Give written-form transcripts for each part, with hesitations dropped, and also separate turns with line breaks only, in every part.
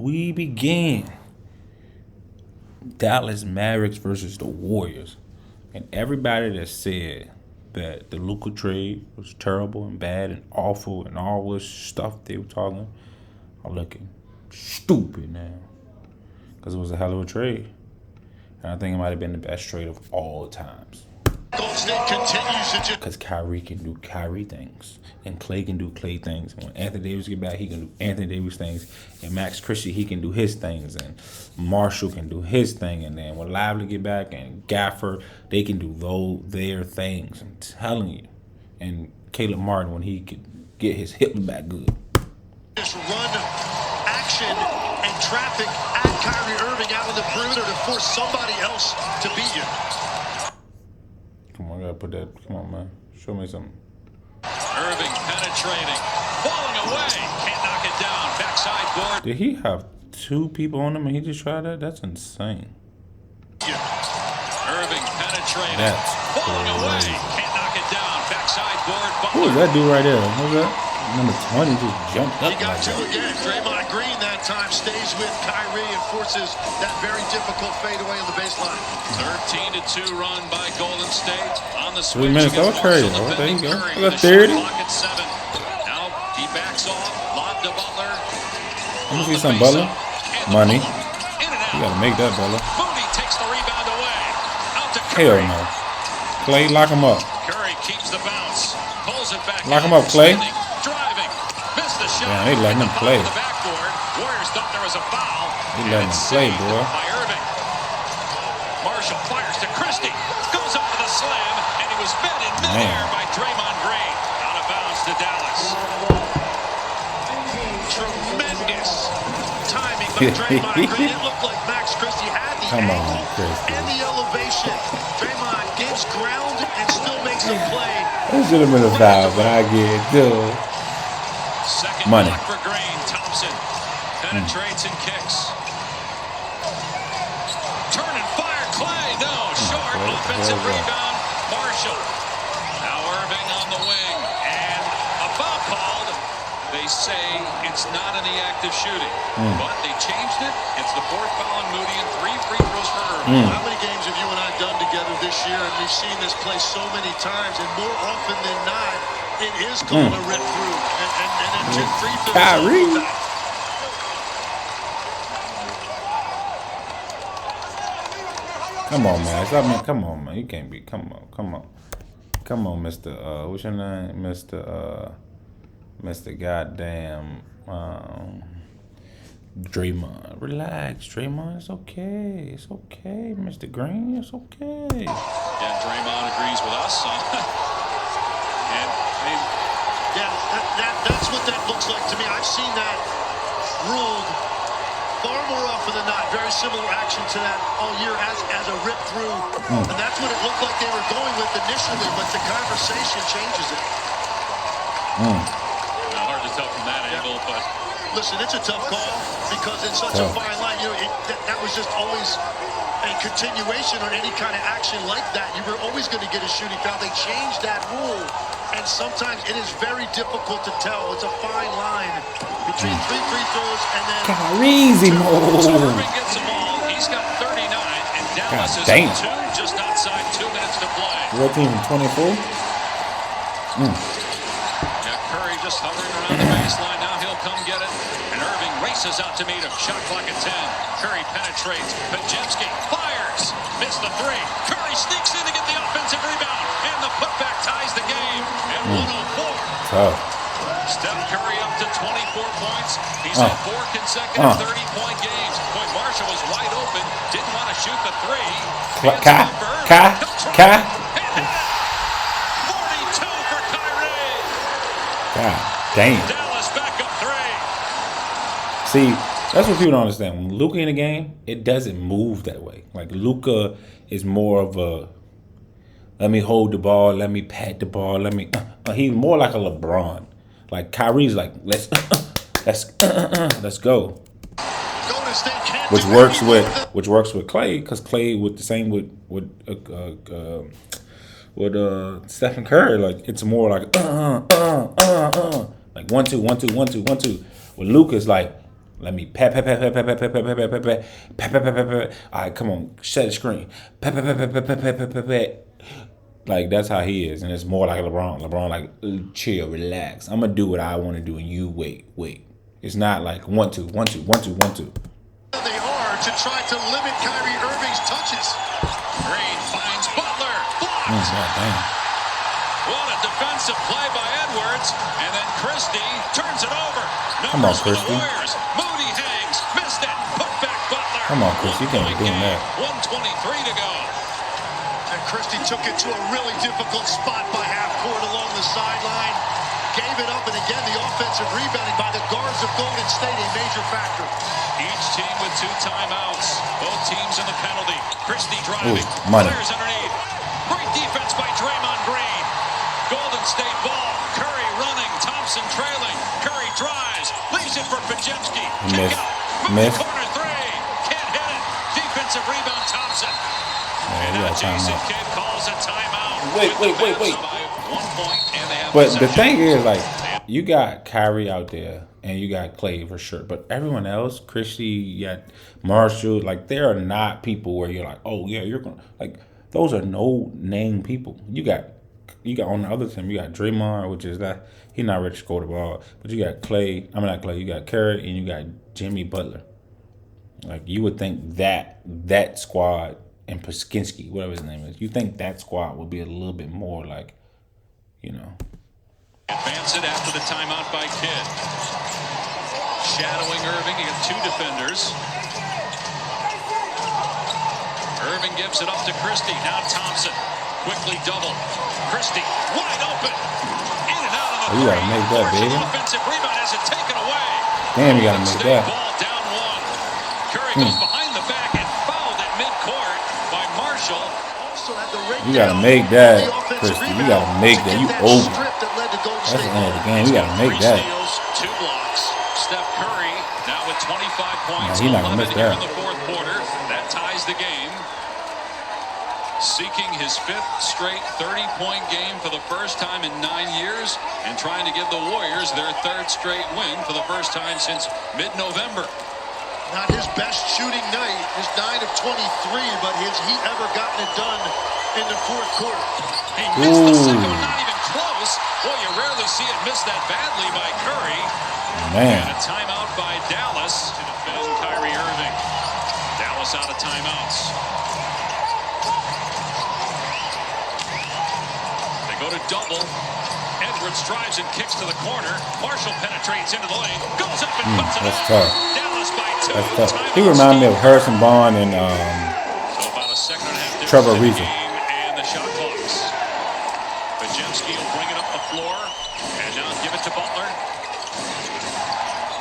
we begin. Dallas Mavericks versus the Warriors. And everybody that said that the Luka trade was terrible and bad and awful and all this stuff they were talking are looking stupid now. Because it was a hell of a trade. And I think it might have been the best trade of all times.
Golden State continues to just...
Because Kyrie can do Kyrie things. And Clay can do Clay things. And when Anthony Davis get back, he can do Anthony Davis things. And Max Christie, he can do his things. And Marshall can do his thing. And then when Lively get back and Gafford, they can do their things. I'm telling you. And Caleb Martin, when he could get his hip back good.
Just run action and traffic at Kyrie Irving out on the perimeter to force somebody else to beat you.
Come on, I gotta put that. Come on, man. Show me something.
Irving penetrating, falling away, can't knock it down. Backside board.
Did he have two people on him and he just tried that? That's insane.
Yeah. Irving penetrating,
That's
falling away,
crazy.
can't knock it down. Backside board.
Who is that dude right there? Who's that? Number 20 just jumped up.
He got
like
two
that.
again. Draymond Green that time stays with Kyrie and forces that very difficult fadeaway on the baseline.
13-2 run by Golden State on the
3
switch.
minutes. That was crazy. Oh, there you go. That's 30.
Now he backs off. Lob to Butler.
Let me see some Butler. Money. You gotta make that, Butler.
Moody takes the rebound away. Out to
Hell
Curry.
no. Clay, lock him up.
Curry keeps the bounce. Pulls it back.
Lock him
out.
up, Clay.
Standing, driving. Missed the shot.
Damn, they letting him play.
The backboard. Warriors thought there was a foul.
They letting him play, boy.
By Irving. Marshall fires to Christie. Goes up for the slam, and he was met in midair by Draymond Green. Out of bounds to Dallas. Tremendous timing by Draymond Green. It looked like Max Christie had the
Come on,
angle
Christie.
and the elevation. Draymond gives ground and still makes a play.
That should have been a foul, but I get it, dude.
Second
Money.
block for Green. Thompson penetrates and kicks. Turn and fire. Clay. No. Short. Offensive rebound. Marshall. Now Irving on the wing. And a foul called. They say it's not in the act of shooting. But they changed it. It's the fourth foul on Moody and 3 free throws for Irving.
How many games have you and I done together this year? And we've seen this play so many times, and more often than not, it is called a rip through. And it's in free throws.
Kyrie. Come on, man. Stop, man. Come on, man. You can't be. Come on. Come on, Mr. What's your name? Mr. Goddamn Draymond. Relax, Draymond. It's okay. It's okay, Mr. Green. It's okay.
Yeah, Draymond agrees with us.
That's what that looks like to me. I've seen that ruled far more often than not. Very similar action to that all year as a rip through. And that's what it looked like they were going with initially, but the conversation changes it.
Hard to tell from that angle, but
Listen, it's a tough call because it's such a fine line. You know, that was just always a continuation on any kind of action like that. You were always going to get a shooting foul. They changed that rule, and sometimes it is very difficult to tell. It's a fine line between 3 free throws and then...
Crazy
so
move.
Irving gets them all. He's got 39, and Dallas is
damn.
at 2, just outside 2 minutes to play.
Your team 24?
Now Curry just hovering around the baseline. Now he'll come get it. And Irving races out to meet him. Shot clock at 10. Curry penetrates. Pajemski fires. Missed the 3. Curry sneaks in to get the offensive rebound. And the putback ties the game at 104.
Tough.
Steph Curry up to 24 points. He's had 4 consecutive 30-point games. Boy, Marshall was wide open. Didn't want to shoot the 3.
Ka.
42 for Kyrie.
God damn.
Dallas back up 3.
See, that's what people don't understand. When Luka in the game, it doesn't move that way. Like Luka is more of a let me hold the ball, let me pat the ball, let me. He's more like a LeBron. Like Kyrie's like let's go. Which works with Clay because Clay with the same with Stephen Curry. Like it's more like like 1 2 1 2 1 2 1 2. With Luka, it's like Let me pat. All right, come on, set the screen. Like that's how he is, and it's more like LeBron. LeBron like chill, relax. I'm gonna do what I want to do, and you wait. It's not like 1, 2, 1, 2, 1, 2, 1, 2.
They are to try to limit Kyrie Irving's touches.
Green finds Butler. Blocked. What a defensive play by Edwards, and then Christie turns it over.
Come on, Christie.
Warriors. Moody hangs, missed it. Put back Butler.
Come on, Christie. You can't be doing that.
1:23 to go.
And Christie took it to a really difficult spot by half court along the sideline. Gave it up, and again, the offensive rebounding by the guards of Golden State, a major factor.
Each team with 2 timeouts. Both teams in the penalty. Christie driving.
Ooh, money.
Players underneath. Great defense by Draymond Green. Golden State ball. Curry running. Thompson trailing. Curry drives. Leaves it for Pajemski. Kick out. Moving corner 3. Can't hit it. Defensive rebound Thompson. And now Jason Kidd calls a timeout.
Wait.
1 point, and they have
But
possession.
the thing is, like, you got Kyrie out there, and you got Clay for sure. But everyone else, Christie, you got Marshall, like, there are not people where you're like, oh yeah, you're gonna like. Those are no name people. You got on the other team, you got Draymond, which is that he's not ready to score the ball. But you got Clay. I mean, not Clay. You got Curry, and you got Jimmy Butler. Like, you would think that squad and Paskinski, whatever his name is, you think that squad would be a little bit more like, you know.
Advance it after the timeout by Kidd. Shadowing Irving against 2 defenders. Irving gives it up to Christie. Now Thompson. Quickly double. Christie wide open. In and out of the
you gotta make that, baby.
Offensive rebound has it taken away.
Damn, you gotta make that.
Ball down 1. Curry goes behind the back and fouled at midcourt by Marshall.
You gotta make that, Christie. You gotta make that. You over. That's the end of the game. You gotta make that.
2 blocks. Steph Curry now with 25 points.
He's not gonna miss that.
In the 4th quarter. That ties the game. Seeking his 5th straight 30-point game for the first time in 9 years, and trying to give the Warriors their 3rd straight win for the first time since mid-November.
Not his best shooting night, his 9 of 23, but has he ever gotten it done in the 4th quarter?
He missed the second one, not even close. Boy, you rarely see it missed that badly by Curry.
Man.
And a timeout by Dallas to defend Kyrie Irving. Dallas out of timeouts. They go to double. Edwards drives and kicks to the corner. Marshall penetrates into the lane. Goes up and puts it
That's
up.
tough.
Dallas by 2.
That's tough. He reminded me of Harrison Bond and
So about a second and a half
Trevor
difference in the
Ariza.
game and the shot clocks. Pajemski will bring it up the floor and now give it to Butler.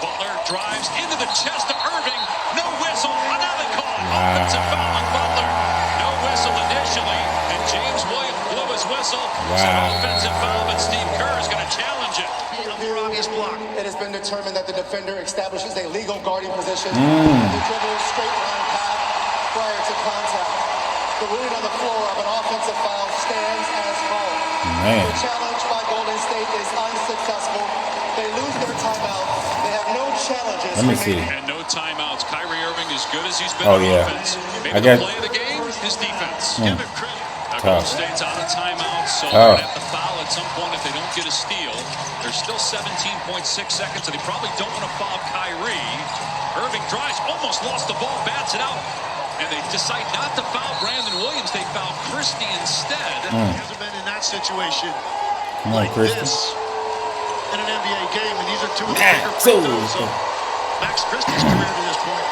Butler drives into the chest of Irving. No whistle. Another call. Offensive foul on Butler. No whistle initially, and James Williams blew his whistle. So offensive foul, but Steve Kerr is going to challenge it.
A more obvious block.
It has been determined that the defender establishes a legal guarding position and the dribble straight line path prior to contact. The ruling on the floor of an offensive foul stands as called.
Man.
The challenge by Golden State is unsuccessful. They lose their timeout. They have no challenges.
Let me see.
And no timeouts. Kyrie Irving as good as he's been
Oh,
on
yeah.
offense. Maybe
I
the
got-
play of the game, his defense. Give him credit.
Tough.
Golden State's out of timeouts, so
Tough.
they're going to have to foul at some point if they don't get a steal. There's still 17.6 seconds, and they probably don't want to foul Kyrie. Irving drives, almost lost the ball, bats it out. And they decide not to foul Brandon Williams. They foul Christie instead.
He hasn't been in that situation
Come on,
like
Christie.
this in an NBA game, and these are 2 of the
Yeah,
bigger
so-
free throws of Max Christie's career to this point.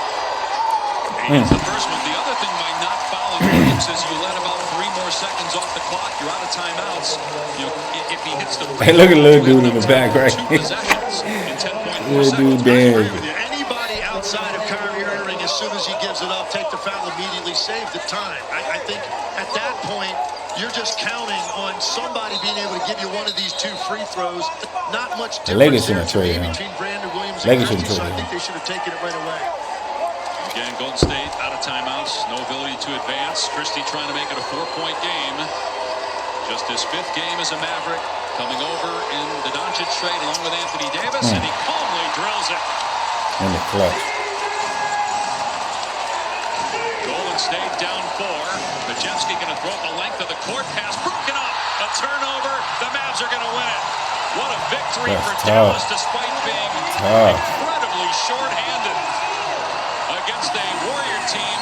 It's the first one. The other thing by not fouling Williams is you let about 3 more seconds off the clock. You're out of timeouts. You know, if he hits the
Hey, look at little dude in the back, right?
2 possessions in 10.4
Little
seconds.
dude dance.
Agree with you. Anybody outside of Kyrie Irving, as soon as he gives it up, take the foul immediately, save the time. I think at that point, you're just counting on somebody being able to give you one of these 2 free throws. Not much
The Lakers
difference
shouldn't
here
have traded him.
between Brandon Williams
Lakers
and
shouldn't
Christie, so I
trade
think they should have taken it right away.
Again, Golden State out of timeouts. No ability to advance. Christie trying to make it a 4-point game. Just his 5th game as a Maverick. Coming over in the Doncic trade along with Anthony Davis, and he calmly drills it.
In the clutch.
Golden State down 4. Majewski going to throw it the length of the court. Pass broken up. A turnover. The Mavs are going to win it. What a victory for Dallas, despite being incredibly short-handed against a Warrior team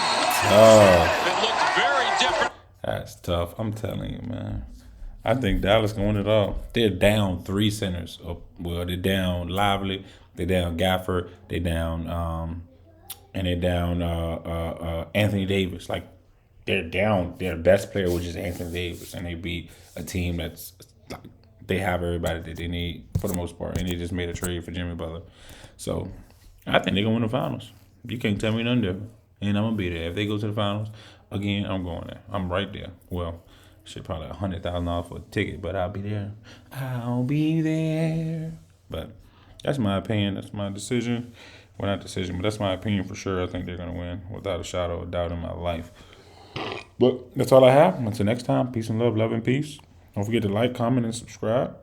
that looked very different.
That's tough. I'm telling you, man. I think Dallas can win it all. They're down 3 centers. Well, they're down Lively. They're down Gafford. They're down, and they're down Anthony Davis. Like, they're down. Their best player, which is Anthony Davis, and they beat a team that's like, they have everybody that they need for the most part, and they just made a trade for Jimmy Butler. So I think they're gonna win the finals. You can't tell me nothing different, and I'm gonna be there. If they go to the finals again, I'm going there. I'm right there. Well, shit, probably $100,000 for a ticket, but I'll be there. I'll be there. But that's my opinion. That's my decision. Well, not decision, but that's my opinion for sure. I think they're gonna win without a shadow of a doubt in my life. But that's all I have. Until next time, peace and love and peace. Don't forget to like, comment, and subscribe.